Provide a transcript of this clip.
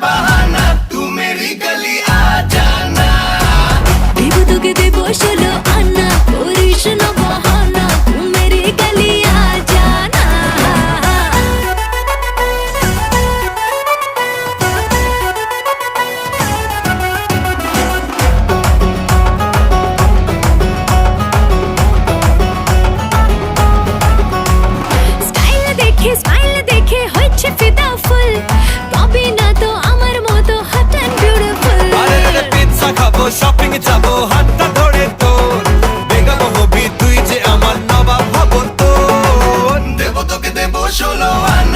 बहाना, तू मेरी गली आ जाना। देबो তোকে দেবো 16 আনা, করিস না বাহানা, তুই মেরি গলি আ জানা। স্মাইল দেখে হচ্ছে ফিদা ফুল, পাবি না তো আমার মতো হট এন্ড বিউটিফুল। আরে রে পিৎজা খাবো, শপিং যাবো, হাতটা ধরে তোর বেগম হবি তুই, যে আমার নবাব হব তোর। দেবো তোকে দেবো 16 আনা।